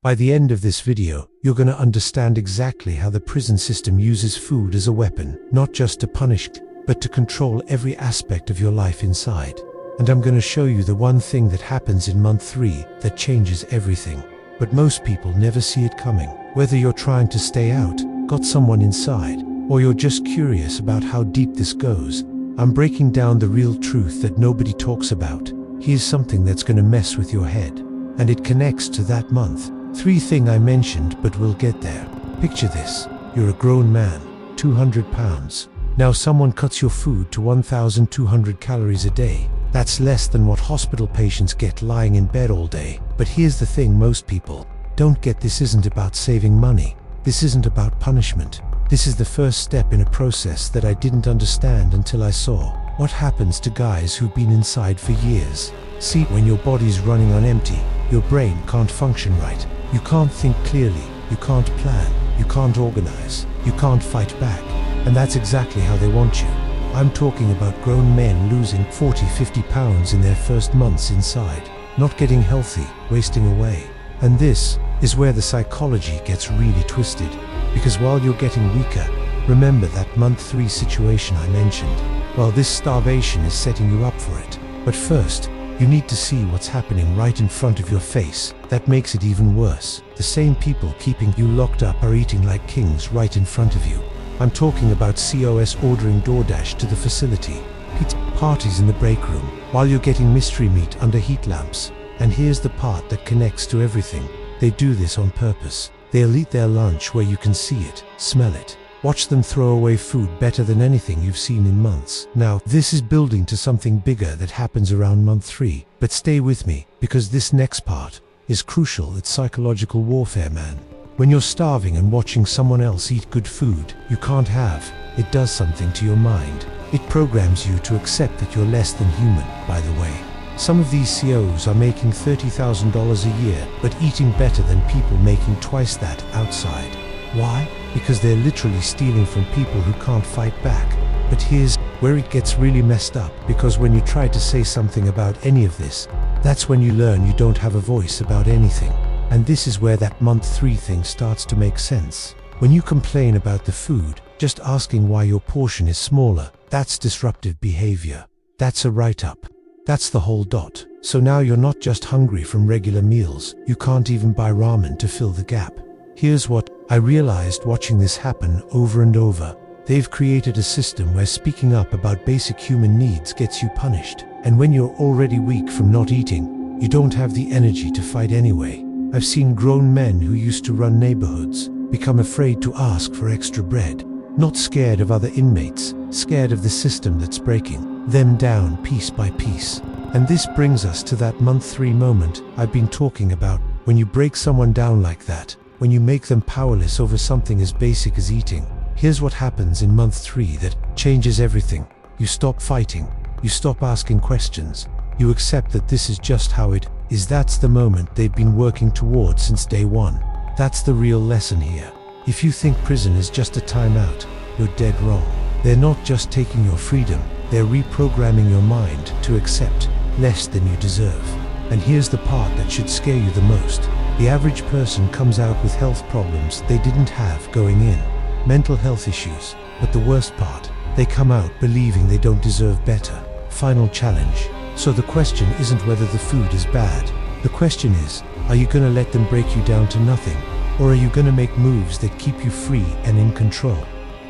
By the end of this video, you're gonna understand exactly how the prison system uses food as a weapon, not just to punish, but to control every aspect of your life inside. And I'm gonna show you the one thing that happens in month 3 that changes everything. But most people never see it coming. Whether you're trying to stay out, got someone inside, or you're just curious about how deep this goes, I'm breaking down the real truth that nobody talks about. Here's something that's gonna mess with your head. And it connects to that month 3 thing I mentioned, but we'll get there. Picture this. You're a grown man, 200 pounds. Now someone cuts your food to 1,200 calories a day. That's less than what hospital patients get lying in bed all day. But here's the thing most people don't get. This isn't about saving money. This isn't about punishment. This is the first step in a process that I didn't understand until I saw what happens to guys who've been inside for years. See, when your body's running on empty, your brain can't function right. You can't think clearly, you can't plan, you can't organize, you can't fight back. And that's exactly how they want you. I'm talking about grown men losing 40, 50 pounds in their first months inside, not getting healthy, wasting away. And this is where the psychology gets really twisted. Because while you're getting weaker, remember that month 3 situation I mentioned. Well, this starvation is setting you up for it. But first, you need to see what's happening right in front of your face. That makes it even worse. The same people keeping you locked up are eating like kings right in front of you. I'm talking about COS ordering DoorDash to the facility, pizza parties in the break room, while you're getting mystery meat under heat lamps. And here's the part that connects to everything. They do this on purpose. They'll eat their lunch where you can see it, smell it. Watch them throw away food better than anything you've seen in months. Now, this is building to something bigger that happens around month 3. But stay with me, because this next part is crucial. It's psychological warfare, man. When you're starving and watching someone else eat good food you can't have, it does something to your mind. It programs you to accept that you're less than human, by the way. Some of these COs are making $30,000 a year, but eating better than people making twice that outside. Why? Because they're literally stealing from people who can't fight back. But here's where it gets really messed up, because when you try to say something about any of this, that's when you learn you don't have a voice about anything. And this is where that month 3 thing starts to make sense. When you complain about the food, just asking why your portion is smaller, that's disruptive behavior. That's a write-up. That's the whole dot. So now you're not just hungry from regular meals, you can't even buy ramen to fill the gap. Here's what I realized watching this happen over and over. They've created a system where speaking up about basic human needs gets you punished. And when you're already weak from not eating, you don't have the energy to fight anyway. I've seen grown men who used to run neighborhoods become afraid to ask for extra bread. Not scared of other inmates, scared of the system that's breaking them down piece by piece. And this brings us to that month 3 moment I've been talking about. When you break someone down like that, when you make them powerless over something as basic as eating, here's what happens in month 3 that changes everything. You stop fighting. You stop asking questions. You accept that this is just how it is. That's the moment they've been working towards since day 1. That's the real lesson here. If you think prison is just a timeout, you're dead wrong. They're not just taking your freedom, they're reprogramming your mind to accept less than you deserve. And here's the part that should scare you the most. The average person comes out with health problems they didn't have going in. Mental health issues. But the worst part, they come out believing they don't deserve better. Final challenge. So the question isn't whether the food is bad. The question is, are you gonna let them break you down to nothing? Or are you gonna make moves that keep you free and in control?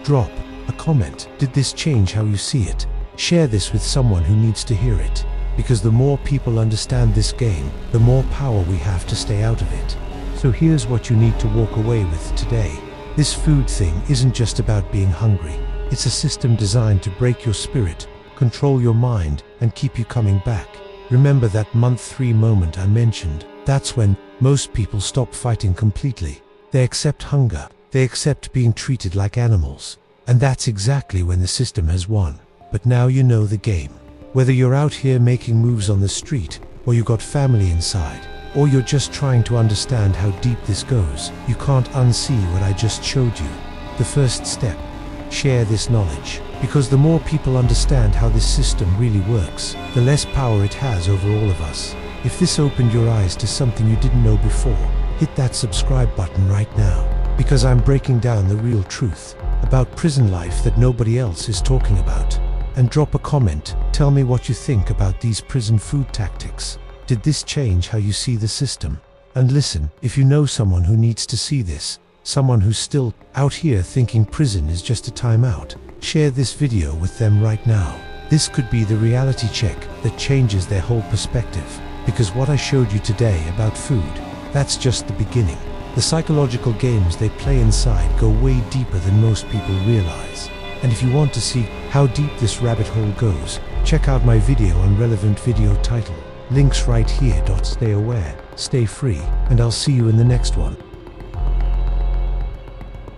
Drop a comment. Did this change how you see it? Share this with someone who needs to hear it. Because the more people understand this game, the more power we have to stay out of it. So here's what you need to walk away with today. This food thing isn't just about being hungry. It's a system designed to break your spirit, control your mind, and keep you coming back. Remember that month 3 moment I mentioned? That's when most people stop fighting completely. They accept hunger. They accept being treated like animals. And that's exactly when the system has won. But now you know the game. Whether you're out here making moves on the street, or you got family inside, or you're just trying to understand how deep this goes, you can't unsee what I just showed you. The first step. share this knowledge. Because the more people understand how this system really works, the less power it has over all of us. If this opened your eyes to something you didn't know before, hit that subscribe button right now. Because I'm breaking down the real truth about prison life that nobody else is talking about. And drop a comment, tell me what you think about these prison food tactics. Did this change how you see the system? And listen, if you know someone who needs to see this, someone who's still out here thinking prison is just a timeout, share this video with them right now. This could be the reality check that changes their whole perspective. Because what I showed you today about food, that's just the beginning. The psychological games they play inside go way deeper than most people realize. And if you want to see how deep this rabbit hole goes, check out my video on relevant video title. Links right here. Stay aware, stay free, and I'll see you in the next one.